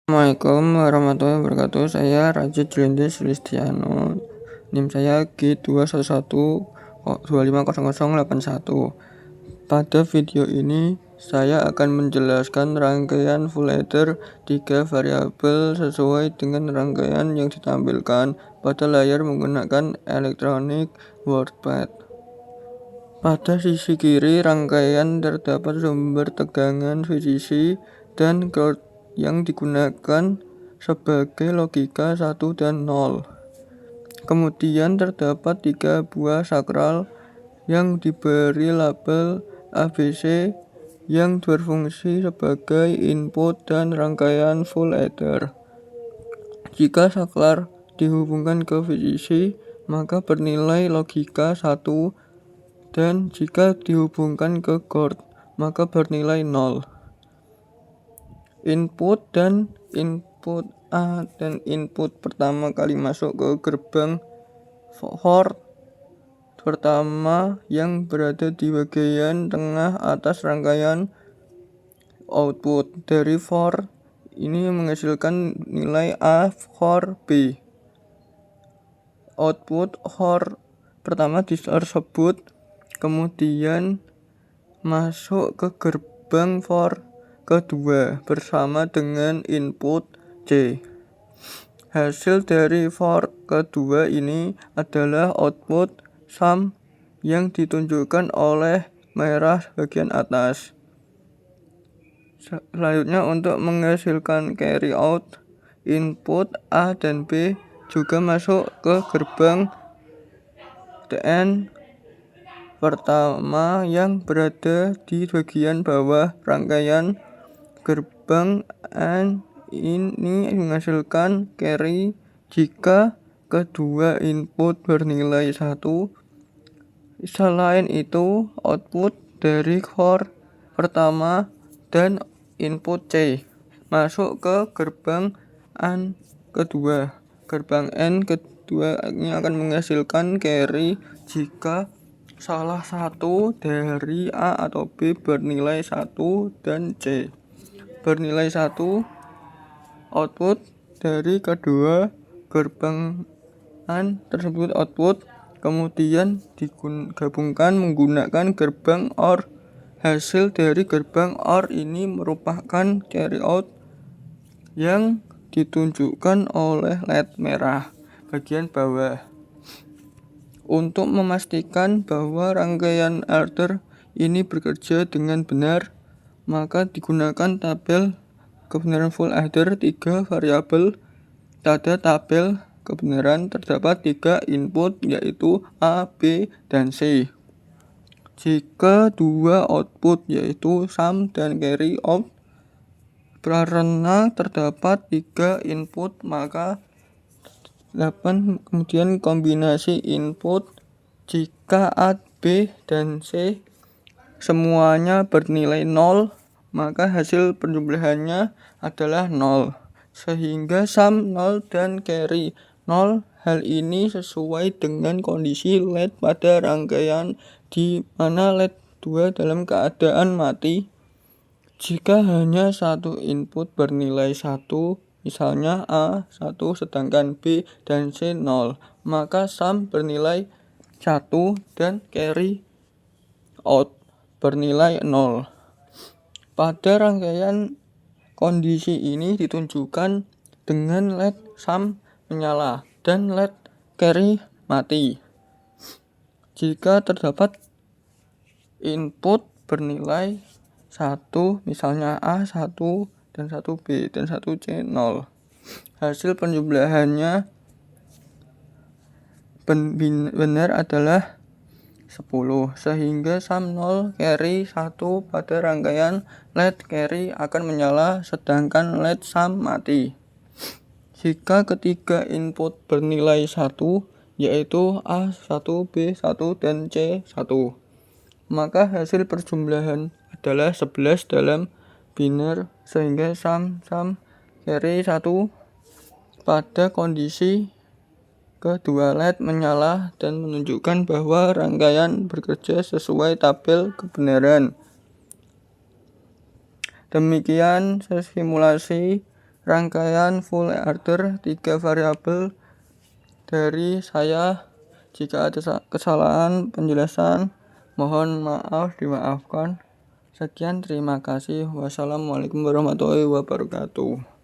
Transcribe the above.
Assalamualaikum warahmatullahi wabarakatuh. Saya Raja Julende Sulistiano. NIM saya G21125081. Pada video ini saya akan menjelaskan rangkaian full adder 3 variabel sesuai dengan rangkaian yang ditampilkan pada layar menggunakan electronic wordpad. Pada sisi kiri rangkaian terdapat sumber tegangan VCC dan chord yang digunakan sebagai logika 1 dan 0. Kemudian terdapat 3 buah sakral yang diberi label ABC yang berfungsi sebagai input dan rangkaian full adder. Jika saklar dihubungkan ke VCC, maka bernilai logika 1, dan jika dihubungkan ke chord, maka bernilai 0. Input A dan input pertama kali masuk ke gerbang for pertama yang berada di bagian tengah atas rangkaian output dari for ini menghasilkan nilai A for B. Output for pertama tersebut kemudian masuk ke gerbang for kedua bersama dengan input C. Hasil dari for kedua ini adalah output sum yang ditunjukkan oleh merah bagian atas. Selanjutnya untuk menghasilkan carry out, input A dan B juga masuk ke gerbang TN pertama yang berada di bagian bawah rangkaian gerbang N ini menghasilkan carry jika kedua input bernilai 1. Selain itu, output dari for pertama dan input C masuk ke gerbang N kedua. Gerbang N kedua ini akan menghasilkan carry jika salah satu dari A atau B bernilai 1 dan C bernilai 1. Output dari kedua gerbang tersebut output kemudian digabungkan menggunakan gerbang OR. Hasil dari gerbang OR ini merupakan carry out yang ditunjukkan oleh LED merah bagian bawah. Untuk memastikan bahwa rangkaian adder ini bekerja dengan benar, maka digunakan tabel kebenaran full adder 3 variabel. Pada tabel kebenaran terdapat 3 input yaitu A, B, dan C. Jika 2 output yaitu sum dan carry out, karena terdapat 3 input maka 8 kemudian kombinasi input jika A, B, dan C semuanya bernilai 0, maka hasil penjumlahannya adalah 0. Sehingga sum 0 dan carry 0. Hal ini sesuai dengan kondisi LED pada rangkaian di mana LED 2 dalam keadaan mati. Jika hanya satu input bernilai 1, misalnya A 1 sedangkan B dan C 0, maka sum bernilai 1 dan carry out bernilai 0. Pada rangkaian kondisi ini ditunjukkan dengan LED sum menyala dan LED carry mati. Jika terdapat input bernilai 1, misalnya A 1 dan 1B dan 1C 0. Hasil penjumlahannya benar adalah 10, sehingga sum 0 carry 1 pada rangkaian LED carry akan menyala sedangkan LED sum mati. Jika ketiga input bernilai 1 yaitu A1, B1, dan C1, maka hasil perjumlahan adalah 11 dalam biner sehingga sum carry 1 pada kondisi kedua LED menyala dan menunjukkan bahwa rangkaian bekerja sesuai tabel kebenaran. Demikian simulasi rangkaian full adder 3 variabel dari saya. Jika ada kesalahan penjelasan, mohon maaf dimaafkan. Sekian, terima kasih. Wassalamualaikum warahmatullahi wabarakatuh.